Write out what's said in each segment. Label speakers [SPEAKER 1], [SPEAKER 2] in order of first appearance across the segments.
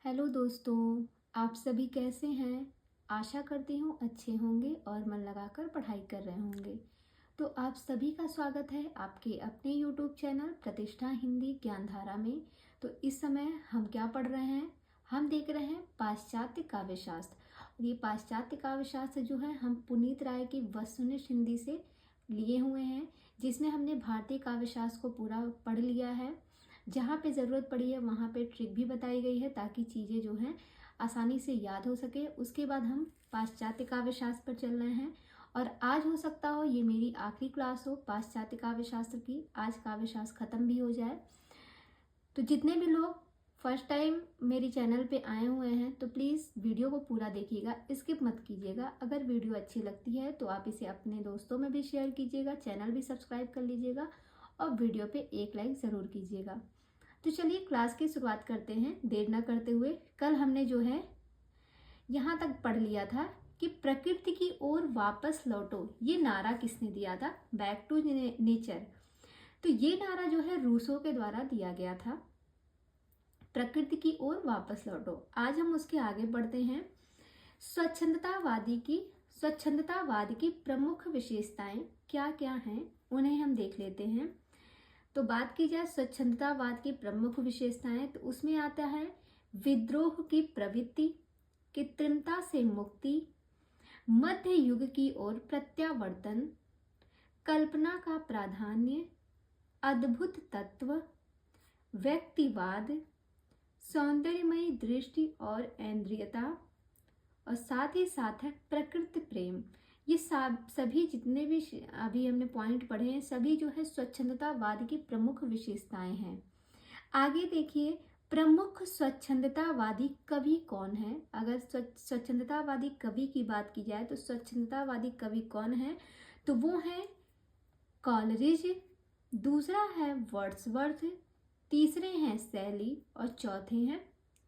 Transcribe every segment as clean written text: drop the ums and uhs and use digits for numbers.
[SPEAKER 1] Hello दोस्तों, आप सभी कैसे हैं। आशा करती हूँ अच्छे होंगे और मन लगाकर पढ़ाई कर रहे होंगे। तो आप सभी का स्वागत है आपके अपने यूट्यूब चैनल प्रतिष्ठा हिंदी ज्ञानधारा में। तो इस समय हम क्या पढ़ रहे हैं, हम देख रहे हैं पाश्चात्य काव्य शास्त्र। और ये पाश्चात्य काव्य शास्त्र जो है हम पुनीत राय की वस्तुनिष्ठ हिंदी से लिए हुए हैं, जिसमें हमने भारतीय काव्य शास्त्र को पूरा पढ़ लिया है। जहाँ पे ज़रूरत पड़ी है वहाँ पे ट्रिक भी बताई गई है ताकि चीज़ें जो हैं आसानी से याद हो सके। उसके बाद हम पाश्चात्य काव्य शास्त्र पर चल रहे हैं और आज हो सकता हो ये मेरी आखिरी क्लास हो पाश्चात्य काव्य शास्त्र की। आज काव्य शास्त्र ख़त्म भी हो जाए। तो जितने भी लोग फर्स्ट टाइम मेरे चैनल पे आए हुए हैं तो प्लीज़ वीडियो को पूरा देखिएगा, स्किप मत कीजिएगा। अगर वीडियो अच्छी लगती है तो आप इसे अपने दोस्तों में भी शेयर कीजिएगा, चैनल भी सब्सक्राइब कर लीजिएगा और वीडियो पे एक लाइक ज़रूर कीजिएगा। तो चलिए क्लास की शुरुआत करते हैं देर न करते हुए। कल हमने जो है यहाँ तक पढ़ लिया था कि प्रकृति की ओर वापस लौटो, ये नारा किसने दिया था, बैक टू नेचर। तो ये नारा जो है रूसो के द्वारा दिया गया था, प्रकृति की ओर वापस लौटो। आज हम उसके आगे बढ़ते हैं। स्वच्छंदतावाद की प्रमुख विशेषताएं क्या क्या हैं उन्हें हम देख लेते हैं। तो बात की जाए स्वच्छंदतावाद की प्रमुख विशेषताएं तो उसमें आता है विद्रोह की प्रवृत्ति, कृत्रिमता से मुक्ति, मध्य युग की ओर प्रत्यावर्तन, कल्पना का प्राधान्य, अद्भुत तत्व, व्यक्तिवाद, सौंदर्यमयी दृष्टि और इंद्रियता, और साथ ही साथ है प्रकृति प्रेम। ये सभी जितने भी अभी हमने पॉइंट पढ़े हैं सभी जो है स्वच्छंदतावाद की प्रमुख विशेषताएं हैं। आगे देखिए, प्रमुख स्वच्छंदतावादी कवि कौन है। अगर स्वच्छंदतावादी कवि की बात की जाए तो स्वच्छंदतावादी कवि कौन है, तो वो है कॉलरिज, दूसरा है वर्ड्सवर्थ, तीसरे हैं शैली और चौथे हैं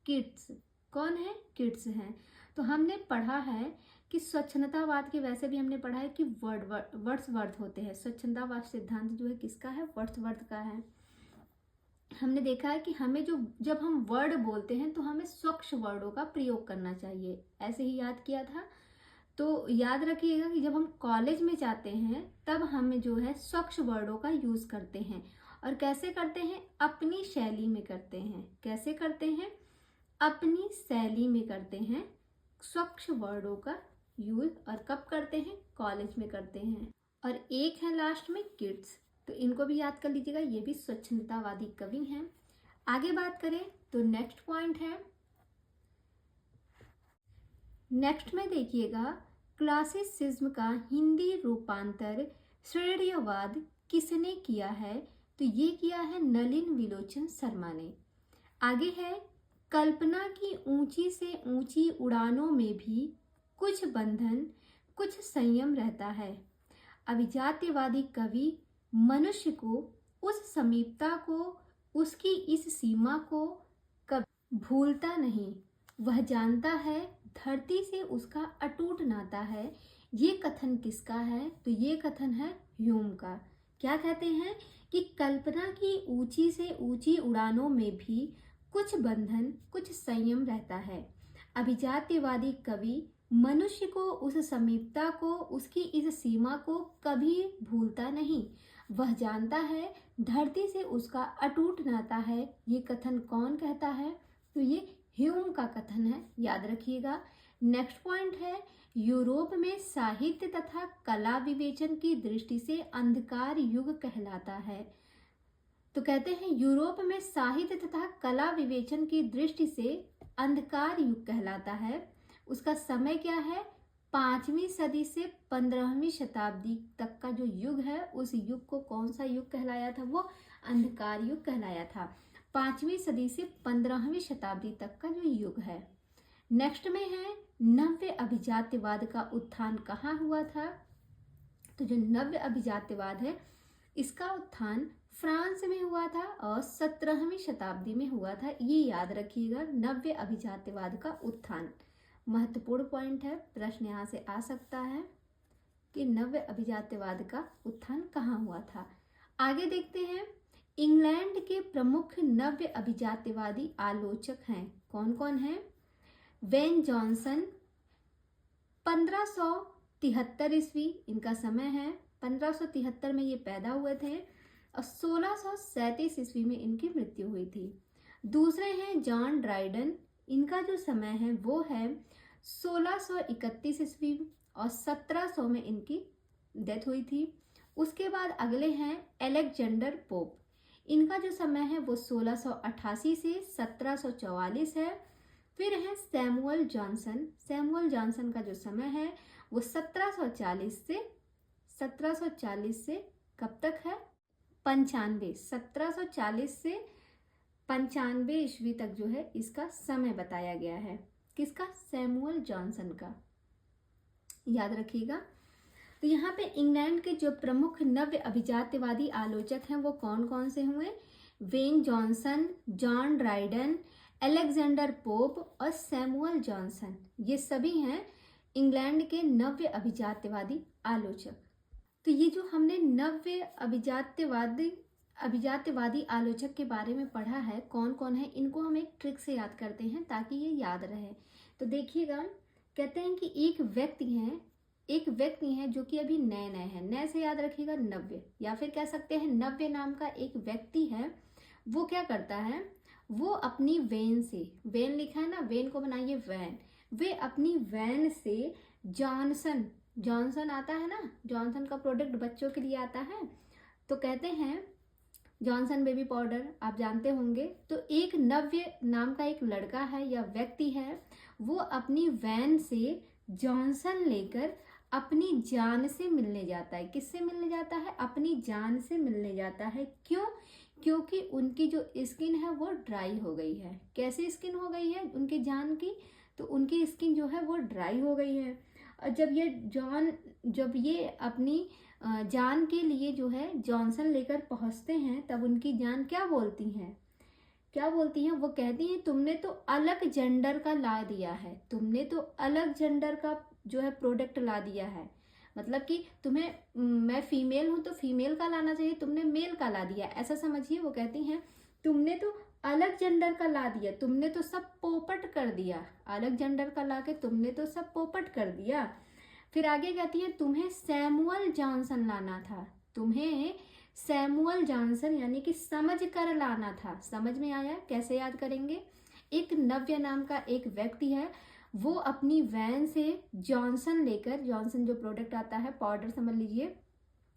[SPEAKER 1] किट्स। कौन है, किट्स हैं। तो हमने पढ़ा है कि स्वच्छंदतावाद के वैसे भी हमने पढ़ा है कि वर्ड्सवर्थ होते हैं। स्वच्छंदतावाद सिद्धांत जो है किसका है, वर्ड्सवर्थ का है। हमने देखा है कि हमें जब हम वर्ड बोलते हैं तो हमें स्वच्छ वर्डों का प्रयोग करना चाहिए, ऐसे ही याद किया था। तो याद रखिएगा कि जब हम कॉलेज में जाते हैं तब हमें जो है स्वच्छ वर्डों का यूज करते हैं। और कैसे करते हैं, अपनी शैली में करते हैं। कैसे करते हैं, अपनी शैली में करते हैं स्वच्छ वर्डों का यूज। और कब करते हैं, कॉलेज में करते हैं। और एक है लास्ट में किड्स, तो इनको भी याद कर लीजिएगा, ये भी स्वच्छंदतावादी कवि हैं। आगे बात करें तो नेक्स्ट पॉइंट है, नेक्स्ट में देखिएगा क्लासिसिज्म का हिंदी रूपांतर श्रेणीवाद किसने किया है, तो ये किया है नलिन विलोचन शर्मा ने। आगे है, कल्पना की ऊंची से ऊंची उड़ानों में भी कुछ बंधन कुछ संयम रहता है। अभिजात्यवादी कवि मनुष्य को उस समीपता को, उसकी इस सीमा को कभी भूलता नहीं। वह जानता है धरती से उसका अटूट नाता है। ये कथन किसका है, तो ये कथन है ह्यूम का। क्या कहते हैं कि कल्पना की ऊंची से ऊंची उड़ानों में भी कुछ बंधन कुछ संयम रहता है। अभिजात्यवादी कवि मनुष्य को उस समीपता को, उसकी इस सीमा को कभी भूलता नहीं। वह जानता है धरती से उसका अटूट नाता है। ये कथन कौन कहता है, तो ये ह्यूम का कथन है, याद रखिएगा। नेक्स्ट पॉइंट है, यूरोप में साहित्य तथा कला विवेचन की दृष्टि से अंधकार युग कहलाता है। तो कहते हैं यूरोप में साहित्य तथा कला विवेचन की दृष्टि से अंधकार युग कहलाता है। उसका समय क्या है, 5वीं सदी से 15वीं शताब्दी तक का जो युग है उस युग को कौन सा युग कहलाया था, वो अंधकार युग कहलाया था। 5वीं सदी से 15वीं शताब्दी तक का जो युग है। नेक्स्ट में है नव्य अभिजात्यवाद का उत्थान कहाँ हुआ था, तो जो नव्य अभिजात्यवाद है इसका उत्थान फ्रांस में हुआ था और 17वीं शताब्दी में हुआ था। ये याद रखिएगा, नव्य अभिजात्यवाद का उत्थान महत्वपूर्ण पॉइंट है, प्रश्न यहाँ से आ सकता है कि नव्य अभिजात्यवाद का उत्थान कहाँ हुआ था। आगे देखते हैं, इंग्लैंड के प्रमुख नव्य अभिजात्यवादी आलोचक हैं, कौन कौन हैं? वेन जॉनसन, 1573 ईस्वी इनका समय है, 1573 में ये पैदा हुए थे और 1637 ईस्वी में इनकी मृत्यु हुई थी। दूसरे हैं जॉन ड्राइडन, इनका जो समय है वो है 1631 ईस्वी और 1700 में इनकी डेथ हुई थी। उसके बाद अगले हैं एलेक्जेंडर पोप, इनका जो समय है वो 1688 से 1744 है। फिर है सैमुअल जॉनसन, सैमुअल जॉनसन का जो समय है वो 1740 से कब तक है? 95, 1740 से 95 ईस्वी तक जो है इसका समय बताया गया है। किसका? सैमुअल जॉनसन का, याद रखिएगा। तो यहाँ पे इंग्लैंड के जो प्रमुख नव्य अभिजात्यवादी आलोचक हैं वो कौन कौन से हुए? When Johnson, John Dryden, Alexander pope और सैमुअल जॉनसन, ये सभी हैं इंग्लैंड के नव्य अभिजात्यवादी आलोचक। तो ये जो हमने नव्य अभिजात्यवादी आलोचक के बारे में पढ़ा है, कौन कौन है, इनको हम एक ट्रिक से याद करते हैं ताकि ये याद रहे। तो देखिएगा, कहते हैं कि एक व्यक्ति है जो कि अभी नए हैं, नए से याद रखिएगा नव्य, या फिर कह सकते हैं नव्य नाम का एक व्यक्ति है। वो क्या करता है? वो अपनी वैन से, वैन लिखा है ना, वैन को बनाइए वैन, वे अपनी वैन से जॉनसन आता है ना, जॉनसन का प्रोडक्ट बच्चों के लिए आता है, तो कहते हैं जॉनसन बेबी पाउडर, आप जानते होंगे। तो एक नव्य नाम का एक लड़का है या व्यक्ति है, वो अपनी वैन से जॉनसन लेकर अपनी जान से मिलने जाता है। किससे मिलने जाता है? अपनी जान से मिलने जाता है। क्यों? क्योंकि उनकी जो स्किन है वो ड्राई हो गई है। कैसे स्किन हो गई है उनकी जान की? तो उनकी स्किन जो है वो ड्राई हो गई है। और जब ये अपनी जान के लिए जो है जॉनसन लेकर पहुंचते हैं, तब उनकी जान क्या बोलती हैं? वो कहती हैं तुमने तो अलग जेंडर का ला दिया है, तुमने तो अलग जेंडर का जो है प्रोडक्ट ला दिया है। मतलब कि मैं फीमेल हूं तो फीमेल का लाना चाहिए, तुमने मेल का ला दिया, ऐसा समझिए। वो कहती हैं तुमने तो अलग जेंडर का ला दिया, तुमने तो सब पोपट कर दिया, अलग जेंडर का ला के तुमने तो सब पोपट कर दिया। फिर आगे कहती है तुम्हें सैमुअल जॉनसन लाना था, तुम्हें सैमुअल जॉनसन यानी कि समझ कर लाना था। समझ में आया? कैसे याद करेंगे? एक नव्य नाम का एक व्यक्ति है, वो अपनी वैन से जॉनसन लेकर, जॉनसन जो प्रोडक्ट आता है, पाउडर समझ लीजिए,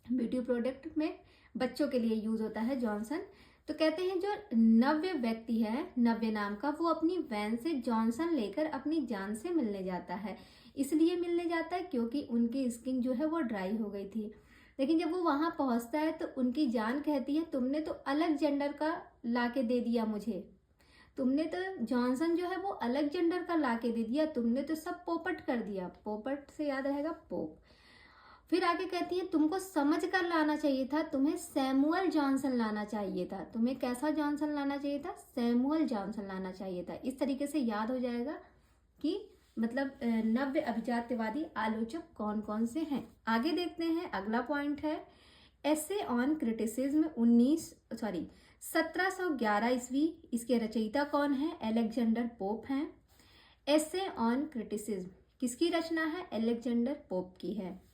[SPEAKER 1] ब्यूटी प्रोडक्ट में बच्चों के लिए यूज होता है जॉनसन। तो कहते हैं जो नव्य व्यक्ति है, नव्य नाम का, वो अपनी वैन से जॉनसन लेकर अपनी जान से मिलने जाता है। इसलिए मिलने जाता है क्योंकि उनकी स्किन जो है वो ड्राई हो गई थी। लेकिन जब वो वहां पहुंचता है तो उनकी जान कहती है तुमने तो अलग जेंडर का ला के दे दिया मुझे, तुमने तो जॉनसन जो है वो अलग जेंडर का ला के दे दिया, तुमने तो सब पोपट कर दिया। पोपट से याद रहेगा पोप। फिर आगे कहती है तुमको समझ कर लाना चाहिए था, तुम्हें सैमुअल जॉनसन लाना चाहिए था। तुम्हें कैसा जॉनसन लाना चाहिए था? सैमुअल जॉनसन लाना चाहिए था। इस तरीके से याद हो जाएगा कि मतलब नव्य अभिजात्यवादी आलोचक कौन कौन से हैं। आगे देखते हैं, अगला पॉइंट है एसे ऑन क्रिटिसिज्म 1711 ईस्वी। इसके रचयिता कौन है? अलेक्जेंडर पोप हैं। एसे ऑन क्रिटिसिज्म किसकी रचना है? अलेक्जेंडर पोप की है।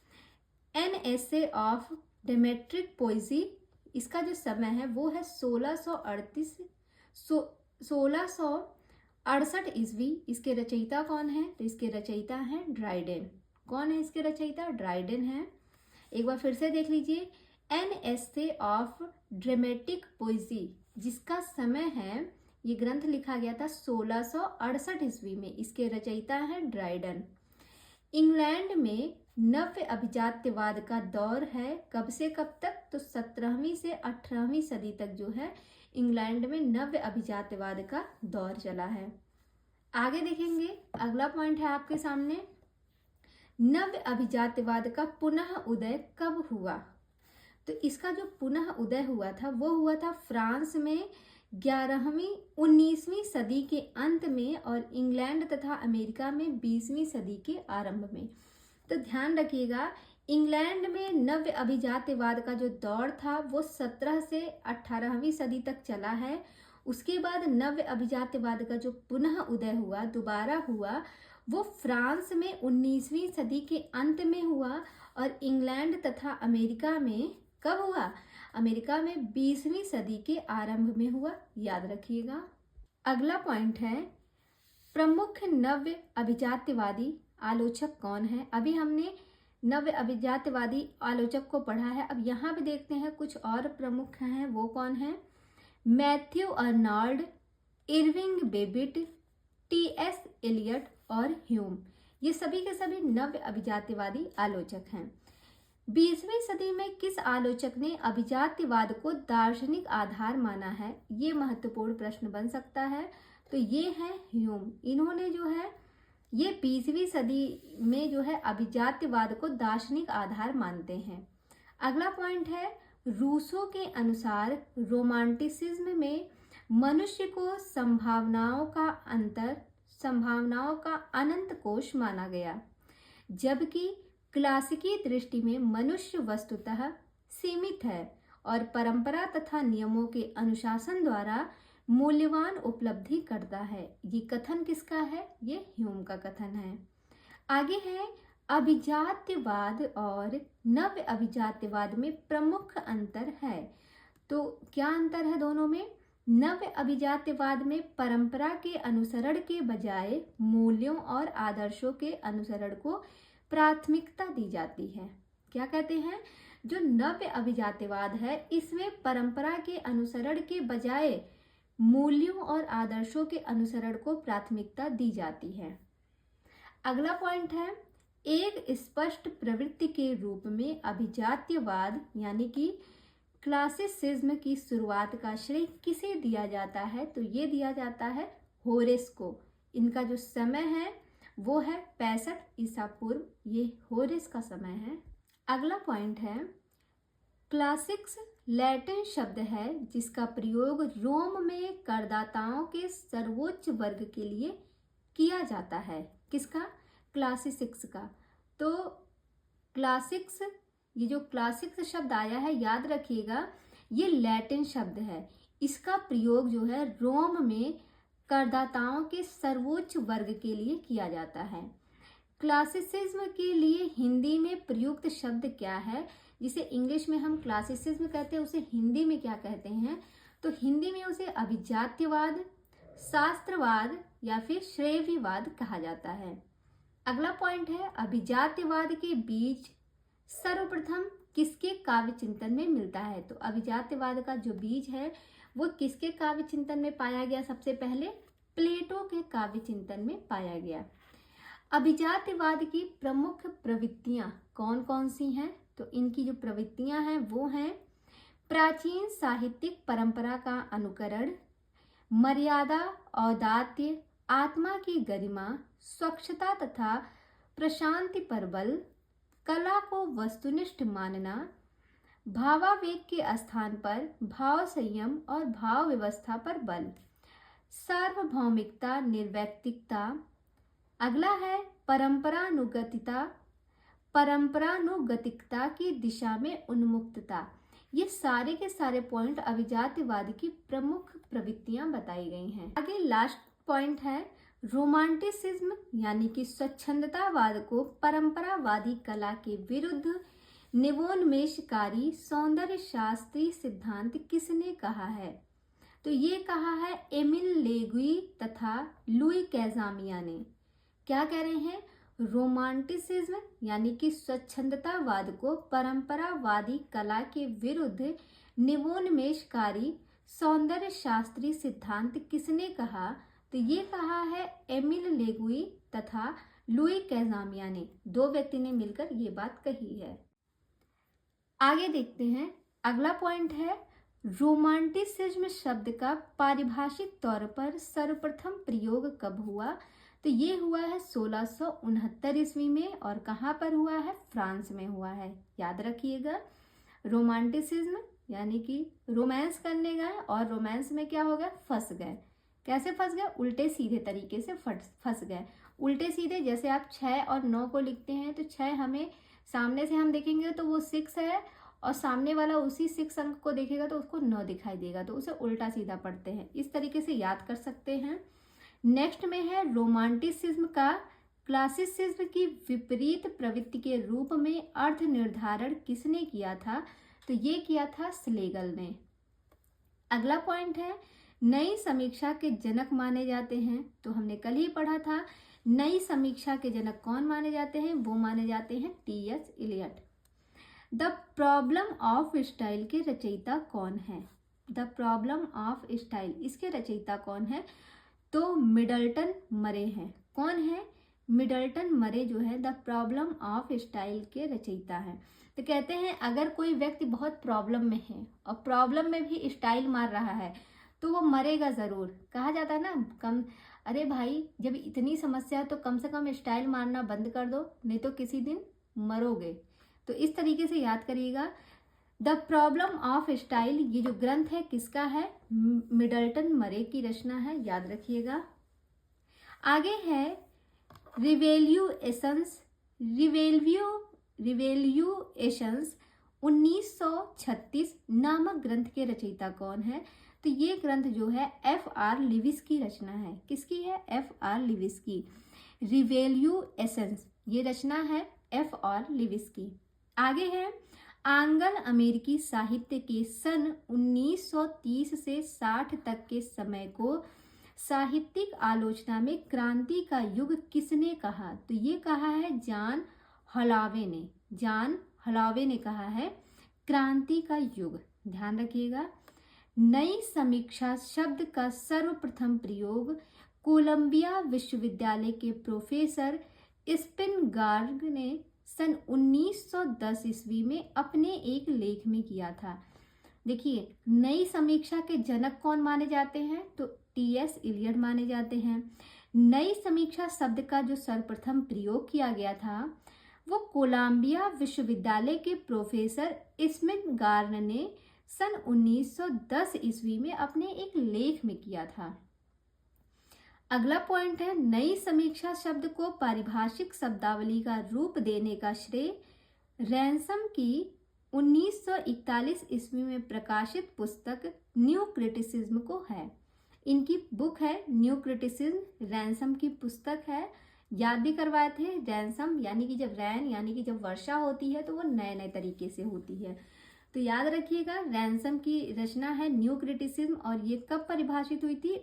[SPEAKER 1] एन एसे ऑफ डेमेट्रिक पोइजी, इसका जो समय है वो है 1668 ईस्वी। इसके रचयिता कौन है? तो इसके रचयिता हैं ड्राइडेन। कौन है इसके रचयिता? ड्राइडेन है। एक बार फिर से देख लीजिए, an essay of dramatic poesy, जिसका समय है, ये ग्रंथ लिखा गया था 1668 ईस्वी में। इसके रचयिता हैं ड्राइडन। इंग्लैंड में नव्य अभिजात्यवाद का दौर है, कब से कब तक? तो 17वीं से 18वीं सदी तक जो है इंग्लैंड में नव्य अभिजात्यवाद का दौर चला है। आगे देखेंगे, अगला पॉइंट है आपके सामने, नव्य अभिजात्यवाद का पुनः उदय कब हुआ? तो इसका जो पुनः उदय हुआ था वो हुआ था फ्रांस में 19वीं सदी के अंत में और इंग्लैंड तथा अमेरिका में 20वीं सदी के आरंभ में। तो ध्यान रखिएगा, इंग्लैंड में नव्य अभिजात्यवाद का जो दौर था वो 17 से 18वीं सदी तक चला है। उसके बाद नव्य अभिजात्यवाद का जो पुनः उदय हुआ, दोबारा हुआ, वो फ्रांस में 19वीं सदी के अंत में हुआ और इंग्लैंड तथा अमेरिका में कब हुआ? अमेरिका में 20वीं सदी के आरंभ में हुआ, याद रखिएगा। अगला पॉइंट है, प्रमुख नव्य अभिजात्यवादी आलोचक कौन है? अभी हमने नव्य अभिजात्यवादी आलोचक को पढ़ा है, अब यहाँ पे देखते हैं कुछ और प्रमुख हैं, वो कौन है? Matthew Arnold, Irving Babbitt, T S. Eliot और ह्यूम, ये सभी के सभी नव्य अभिजात्यवादी आलोचक हैं। 20वीं सदी में किस आलोचक ने अभिजात्यवाद को दार्शनिक आधार माना है? ये महत्वपूर्ण प्रश्न बन सकता है। तो ये है ह्यूम। इन्होंने जो है ये 20वीं सदी में जो है अभिजात्यवाद को दार्शनिक आधार मानते हैं। अगला पॉइंट है, रूसो के अनुसार रोमांटिसिज्म में मनुष्य को संभावनाओं का अनंत कोश माना गया, जबकि क्लासिकी दृष्टि में मनुष्य वस्तुतः सीमित है और परंपरा तथा नियमों के अनुशासन द्वारा मूल्यवान उपलब्धि करता है। ये कथन किसका है? ये ह्यूम का कथन है। आगे है, अभिजात्यवाद और नव्य अभिजात्यवाद में प्रमुख अंतर है। तो क्या अंतर है दोनों में? नव्य अभिजात्यवाद में परंपरा के अनुसरण के बजाय मूल्यों और आदर्शों के अनुसरण को प्राथमिकता दी जाती है। क्या कहते हैं? जो नव्य अभिजात्यवाद है इसमें परंपरा के अनुसरण के बजाय मूल्यों और आदर्शों के अनुसरण को प्राथमिकता दी जाती है। अगला पॉइंट है, एक स्पष्ट प्रवृत्ति के रूप में अभिजात्यवाद यानी कि क्लासिसिज्म की शुरुआत का श्रेय किसे दिया जाता है? तो ये दिया जाता है होरेस को। इनका जो समय है वो है 65 ईसा पूर्व, ये होरेस का समय है। अगला पॉइंट है, क्लासिक्स लैटिन शब्द है जिसका प्रयोग रोम में करदाताओं के सर्वोच्च वर्ग के लिए किया जाता है। किसका? क्लासिक्स का। तो क्लासिक्स, ये जो क्लासिक्स शब्द आया है याद रखिएगा, ये लैटिन शब्द है। इसका प्रयोग जो है रोम में करदाताओं के सर्वोच्च वर्ग के लिए किया जाता है। क्लासिसिज्म के लिए हिंदी में प्रयुक्त शब्द क्या है? जिसे इंग्लिश में हम क्लासिसिज्म कहते हैं, उसे हिंदी में क्या कहते हैं? तो हिंदी में उसे अभिजात्यवाद, शास्त्रवाद या फिर श्रेयवाद कहा जाता है। अगला पॉइंट है, अभिजात्यवाद के बीज सर्वप्रथम किसके काव्य चिंतन में मिलता है? तो अभिजात्यवाद का जो बीज है वो किसके काव्य चिंतन में पाया गया? सबसे पहले प्लेटो के काव्य चिंतन में पाया गया। अभिजात्यवाद की प्रमुख प्रवृत्तियां कौन कौन सी हैं? तो इनकी जो प्रवृत्तियां हैं वो हैं, प्राचीन साहित्यिक परंपरा का अनुकरण, मर्यादा, औदात्य, आत्मा की गरिमा, स्वच्छता तथा प्रशांति पर बल, कला को वस्तुनिष्ठ मानना, भावावेग के स्थान पर भाव संयम और भाव व्यवस्था पर बल, सार्वभौमिकता, निर्वैयक्तिकता। अगला है परंपरानुगतिकता की दिशा में उन्मुक्तता। ये सारे के सारे पॉइंट अभिजात्यवाद की प्रमुख प्रवृत्तियां बताई गई हैं। आगे लास्ट पॉइंट है, रोमांटिसिज्म यानी कि स्वच्छंदतावाद को परंपरावादी कला के विरुद्ध निवोन्मेषकारी सौंदर्य शास्त्रीय सिद्धांत किसने कहा है? तो ये कहा है एमिल लेगुई तथा लुई कैजामिया ने। क्या कह रहे हैं? रोमांटिसिज्म यानी कि स्वच्छंदतावाद को परंपरावादी कला के विरुद्ध निवोन्मेषकारी सौंदर्य शास्त्रीय सिद्धांत किसने कहा? तो ये कहा है एमिल लेगुई तथा लुई कैजामिया ने। दो व्यक्ति ने मिलकर ये बात कही है। आगे देखते हैं, अगला पॉइंट है, रोमांटिसिज्म शब्द का पारिभाषिक तौर पर सर्वप्रथम प्रयोग कब हुआ? तो ये हुआ है 1669 ईस्वी में। और कहाँ पर हुआ है? फ्रांस में हुआ है। याद रखिएगा, रोमांटिसिज्म यानी कि रोमांस करने गए और रोमांस में क्या हो गया? फंस गए। कैसे फंस गए? उल्टे सीधे तरीके से फंस गए। उल्टे सीधे, जैसे आप 6 और 9 को लिखते हैं तो 6 हमें सामने से हम देखेंगे तो वो 6 है और सामने वाला उसी 6 अंक को देखेगा तो उसको 9 दिखाई देगा, तो उसे उल्टा सीधा पढ़ते हैं। इस तरीके से याद कर सकते हैं। नेक्स्ट में है रोमांटिसिज्म का क्लासिसिज्म की विपरीत प्रवृत्ति के रूप में अर्थ निर्धारण किसने किया था? तो ये किया था स्लेगल ने। अगला पॉइंट है नई समीक्षा के जनक माने जाते हैं, तो हमने कल ही पढ़ा था नई समीक्षा के जनक कौन माने जाते हैं? वो माने जाते हैं T S. Eliot. The problem of style के रचयिता कौन है? द प्रॉब्लम ऑफ स्टाइल, इसके रचयिता कौन है? तो मिडल्टन मरे हैं। कौन है? मिडल्टन मरे जो है द प्रॉब्लम ऑफ स्टाइल के रचयिता है। तो कहते हैं अगर कोई व्यक्ति बहुत प्रॉब्लम में है और प्रॉब्लम में भी स्टाइल मार रहा है तो वो मरेगा ज़रूर। कहा जाता है ना, अरे भाई जब इतनी समस्या है तो कम से कम स्टाइल मारना बंद कर दो, नहीं तो किसी दिन मरोगे। तो इस तरीके से याद करिएगा। द प्रॉब्लम ऑफ स्टाइल, ये जो ग्रंथ है किसका है? मिडल्टन मरे की रचना है, याद रखिएगा। आगे है रिवेल्यूएशंस 1936 नामक ग्रंथ के रचयिता कौन है? तो ये ग्रंथ जो है F.R. लिविस की रचना है। किसकी है? F.R. लिविस की। रिवेल्यूएशंस, ये रचना है F.R. लिविस की। आगे है आंग्ल अमेरिकी साहित्य के सन 1930 से 60 तक के समय को साहित्यिक आलोचना में क्रांति का युग किसने कहा? तो ये कहा है जॉन हॉलवे ने। जॉन हॉलवे ने कहा है क्रांति का युग। ध्यान रखिएगा। नई समीक्षा शब्द का सर्वप्रथम प्रयोग कोलंबिया विश्वविद्यालय के प्रोफेसर स्पिनगार्ग ने सन 1910 ईस्वी में अपने एक लेख में किया था। देखिए नई समीक्षा के जनक कौन माने जाते हैं? तो टी.एस. इलियट माने जाते हैं। नई समीक्षा शब्द का जो सर्वप्रथम प्रयोग किया गया था वो कोलंबिया विश्वविद्यालय के प्रोफेसर स्पिनगार्ग ने सन 1910 ईस्वी में अपने एक लेख में किया था। अगला पॉइंट है नई समीक्षा शब्द को पारिभाषिक शब्दावली का रूप देने का श्रेय रैनसम की 1941 ईस्वी में प्रकाशित पुस्तक न्यू क्रिटिसिज्म को है। इनकी बुक है न्यू क्रिटिसिज्म, रैनसम की पुस्तक है। याद भी करवाए थे, रैनसम यानी कि जब रैन यानी कि जब वर्षा होती है तो वो नए नए तरीके से होती है, तो याद रखिएगा। रैनसम की रचना है न्यू क्रिटिसिज्म और ये कब परिभाषित हुई थी?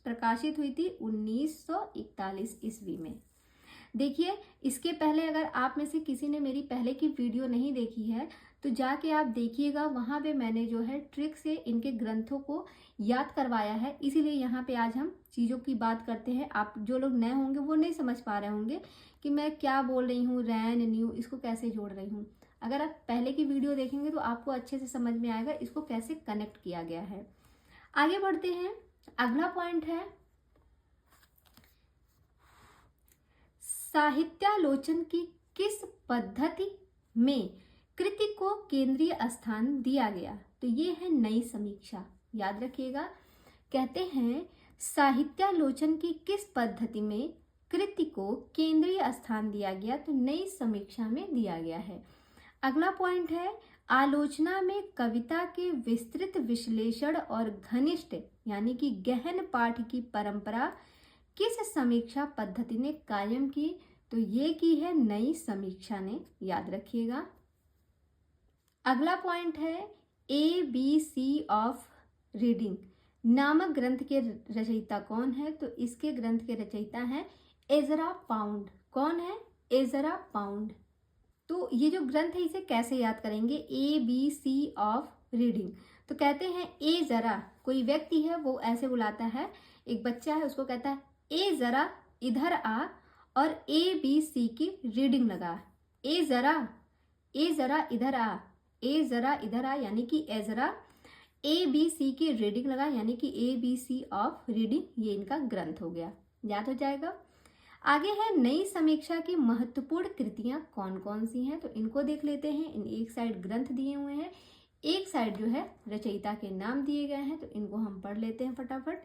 [SPEAKER 1] प्रकाशित हुई थी 1941 ईस्वी में। देखिए इसके पहले अगर आप में से किसी ने मेरी पहले की वीडियो नहीं देखी है तो जाके आप देखिएगा, वहाँ पे मैंने जो है ट्रिक से इनके ग्रंथों को याद करवाया है। इसीलिए यहाँ पे आज हम चीज़ों की बात करते हैं। आप जो लोग नए होंगे वो नहीं समझ पा रहे होंगे कि मैं क्या बोल रही हूँ, रैन न्यू इसको कैसे जोड़ रही हूँ। अगर आप पहले की वीडियो देखेंगे तो आपको अच्छे से समझ में आएगा इसको कैसे कनेक्ट किया गया है। आगे बढ़ते हैं। अगला पॉइंट है साहित्यालोचन की किस पद्धति में कृति को केंद्रीय स्थान दिया गया? तो ये है नई समीक्षा। याद रखिएगा। कहते हैं साहित्यालोचन की किस पद्धति में कृति को केंद्रीय स्थान दिया गया? तो नई समीक्षा में दिया गया है। अगला पॉइंट है आलोचना में कविता के विस्तृत विश्लेषण और घनिष्ठ यानी कि गहन पाठ की परंपरा किस समीक्षा पद्धति ने कायम की? तो ये की है नई समीक्षा ने। याद रखिएगा। अगला पॉइंट है ABC ऑफ रीडिंग नामक ग्रंथ के रचयिता कौन है? तो इसके ग्रंथ के रचयिता हैं एजरा पाउंड। कौन है? Ezra pound. तो ये जो ग्रंथ है इसे कैसे याद करेंगे? ABC of reading. तो कहते हैं ए जरा, कोई व्यक्ति है वो ऐसे बुलाता है, एक बच्चा है उसको कहता है ए जरा इधर आ और ABC की रीडिंग लगा। ए जरा इधर आ, ए जरा इधर आ यानी कि एजरा ABC की रीडिंग लगा यानी कि ABC ऑफ रीडिंग, ये इनका ग्रंथ हो गया। याद हो जाएगा। आगे है नई समीक्षा की महत्वपूर्ण कृतियां कौन कौन सी हैं? तो इनको देख लेते हैं। इन एक साइड ग्रंथ दिए हुए हैं, एक साइड जो है रचयिता के नाम दिए गए हैं, तो इनको हम पढ़ लेते हैं फटाफट।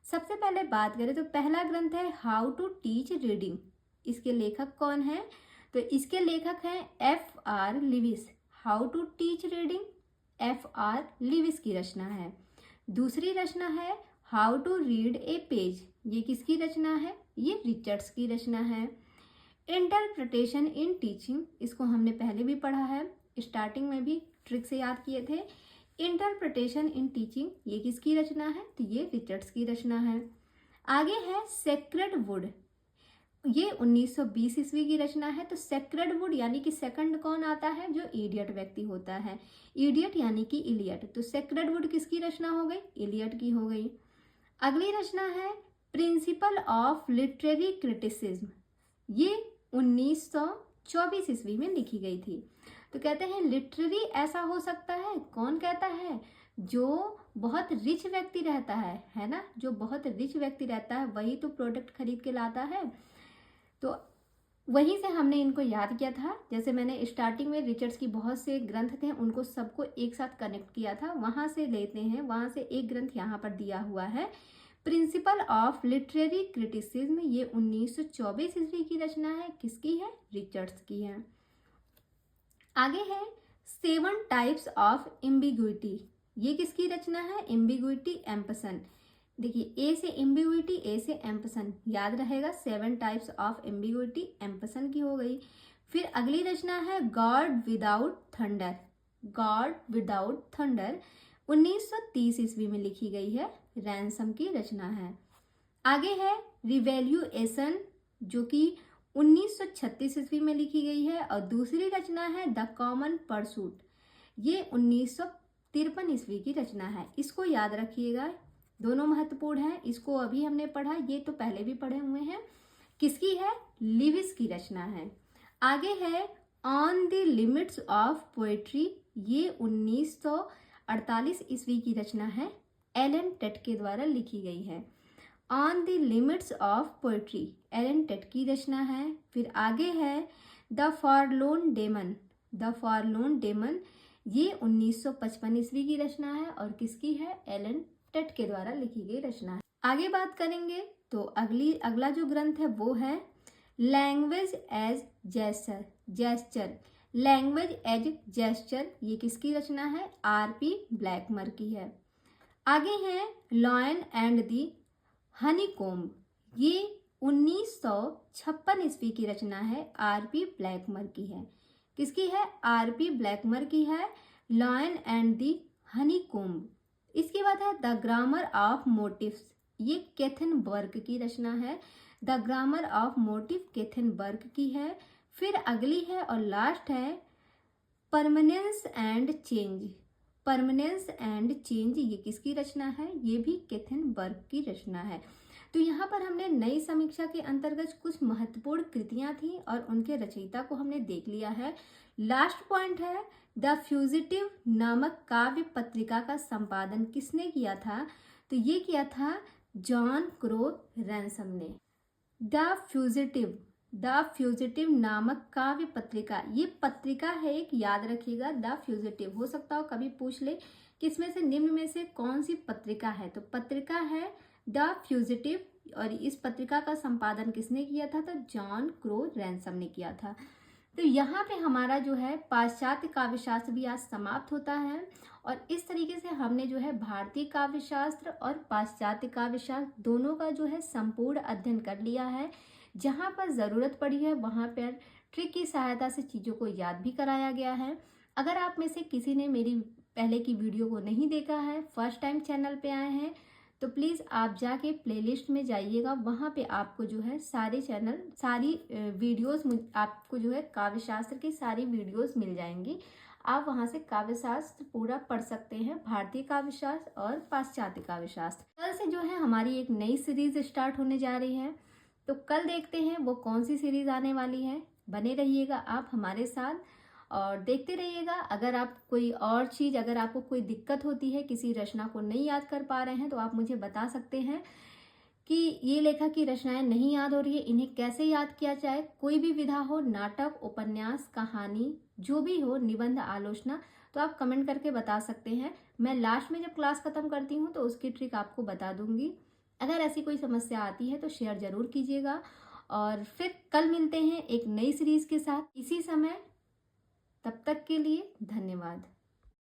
[SPEAKER 1] सबसे पहले बात करें तो पहला ग्रंथ है हाउ टू टीच रीडिंग। इसके लेखक कौन है? तो इसके लेखक हैं F.R. Leavis. How to teach reading, F.R. Leavis की रचना है। दूसरी रचना है how to read a page, ये किसकी रचना है, ये रिचर्ड्स की रचना है। इंटरप्रिटेशन इन टीचिंग, इसको हमने पहले भी पढ़ा है, स्टार्टिंग में भी ट्रिक से याद किए थे। इंटरप्रिटेशन इन टीचिंग ये किसकी रचना है, तो ये रिचर्ड्स की रचना है। आगे है सेक्रेड वुड, ये 1920 ईस्वी की रचना है। तो सेक्रेड वुड यानी कि सेकंड कौन आता है, जो इडियट व्यक्ति होता है, इडियट यानी कि इलियट। तो सेक्रेड वुड किसकी रचना हो गई, इलियट की हो गई। अगली रचना है प्रिंसिपल ऑफ लिटरेरी क्रिटिसिज्म, ये 1924 ईस्वी में लिखी गई थी। तो कहते हैं लिटरेरी ऐसा हो सकता है, कौन कहता है, जो बहुत रिच व्यक्ति रहता है ना, जो बहुत रिच व्यक्ति रहता है वही तो प्रोडक्ट खरीद के लाता है। तो वहीं से हमने इनको याद किया था, जैसे मैंने स्टार्टिंग में रिचर्ड्स की बहुत से ग्रंथ थे उनको सबको एक साथ कनेक्ट किया था, वहां से लेते हैं, वहां से एक ग्रंथ यहाँ पर दिया हुआ है प्रिंसिपल ऑफ लिटरेरी क्रिटिसिज्म, ये 1924 ईस्वी की रचना है, किसकी है, रिचर्ड्स की है। आगे है 7 टाइप्स ऑफ एम्बिग्विटी, ये किसकी रचना है, एम्बिग्विटी एम्पसन। देखिए ए से एम्बिग्विटी, ए से एम्पसन, याद रहेगा 7 टाइप्स ऑफ एम्बिग्विटी एम्पसन की हो गई। फिर अगली रचना है God without thunder, God without thunder 1930 ईस्वी में लिखी गई है, रैनसम की रचना है। आगे है रिवैल्यूएशन, जो कि 1936 ईस्वी में लिखी गई है, और दूसरी रचना है द कॉमन परसूट, ये 1953 ईस्वी की रचना है। इसको याद रखिएगा, दोनों महत्वपूर्ण हैं, इसको अभी हमने पढ़ा, ये तो पहले भी पढ़े हुए हैं। किसकी है, लिविस की रचना है। आगे है on the limits of poetry, ये 1948 ईस्वी की रचना है, एलन टेट के द्वारा लिखी गई है। On the limits of poetry Allen Tate की रचना है। फिर आगे है the forlorn demon, the forlorn demon, ये 1955 ईस्वी की रचना है, और किसकी है, एलन टेट के द्वारा लिखी गई रचना है। आगे बात करेंगे तो अगला जो ग्रंथ है वो है language as gesture, gesture, language as gesture, ये किसकी रचना है, आरपी ब्लैकमर की है। आगे है लॉयन एंड दी हनीकॉम्ब, ये 1956 ईस्वी की रचना है, आरपी ब्लैकमर की है। किसकी है, आरपी ब्लैकमर की है, लॉयन एंड दी हनीकॉम्ब। इसके बाद है द ग्रामर ऑफ मोटिव्स, ये केथनबर्ग की रचना है, द ग्रामर ऑफ मोटिव केथनबर्ग की है। फिर अगली है और लास्ट है permanence and change, permanence and change, ये किसकी रचना है, ये भी केथनबर्ग की रचना है। तो यहाँ पर हमने नई समीक्षा के अंतर्गत कुछ महत्वपूर्ण कृतियां थी और उनके रचयिता को हमने देख लिया है। लास्ट पॉइंट है द फ्यूजिटिव नामक काव्य पत्रिका का संपादन किसने किया था, तो ये किया था जॉन क्रो रैनसम ने। द फ्यूजिटिव नामक काव्य पत्रिका, ये पत्रिका है एक, याद रखिएगा, द फ्यूजिटिव, हो सकता हो कभी पूछ ले कि इसमें से निम्न में से कौन सी पत्रिका है, तो पत्रिका है द फ्यूजिटिव, और इस पत्रिका का संपादन किसने किया था, तो जॉन क्रो रैनसम ने किया था। तो यहाँ पे हमारा जो है पाश्चात्य काव्यशास्त्र भी आज समाप्त होता है, और इस तरीके से हमने जो है भारतीय काव्यशास्त्र और पाश्चात्य काव्यशास्त्र दोनों का जो है संपूर्ण अध्ययन कर लिया है। जहाँ पर ज़रूरत पड़ी है वहाँ पर ट्रिक की सहायता से चीज़ों को याद भी कराया गया है। अगर आप में से किसी ने मेरी पहले की वीडियो को नहीं देखा है, फर्स्ट टाइम चैनल पे आए हैं, तो प्लीज़ आप जाके प्लेलिस्ट में जाइएगा, वहाँ पे आपको जो है सारी वीडियोस आपको जो है काव्यशास्त्र की सारी वीडियोस मिल जाएंगी। आप वहाँ से काव्यशास्त्र पूरा पढ़ सकते हैं, भारतीय काव्यशास्त्र और पाश्चात्य काव्यशास्त्र। कल से जो है हमारी एक नई सीरीज स्टार्ट होने जा रही है, तो कल देखते हैं वो कौन सी सीरीज आने वाली है। बने रहिएगा आप हमारे साथ और देखते रहिएगा। अगर आप कोई और चीज़, अगर आपको कोई दिक्कत होती है, किसी रचना को नहीं याद कर पा रहे हैं, तो आप मुझे बता सकते हैं कि ये लेखक की रचनाएं नहीं याद हो रही है, इन्हें कैसे याद किया जाए। कोई भी विधा हो, नाटक, उपन्यास, कहानी, जो भी हो, निबंध, आलोचना, तो आप कमेंट करके बता सकते हैं। मैं लास्ट में जब क्लास खत्म करती हूँ तो उसकी ट्रिक आपको बता दूंगी। अगर ऐसी कोई समस्या आती है तो शेयर ज़रूर कीजिएगा और फिर कल मिलते हैं एक नई सीरीज के साथ इसी समय। तब तक के लिए धन्यवाद।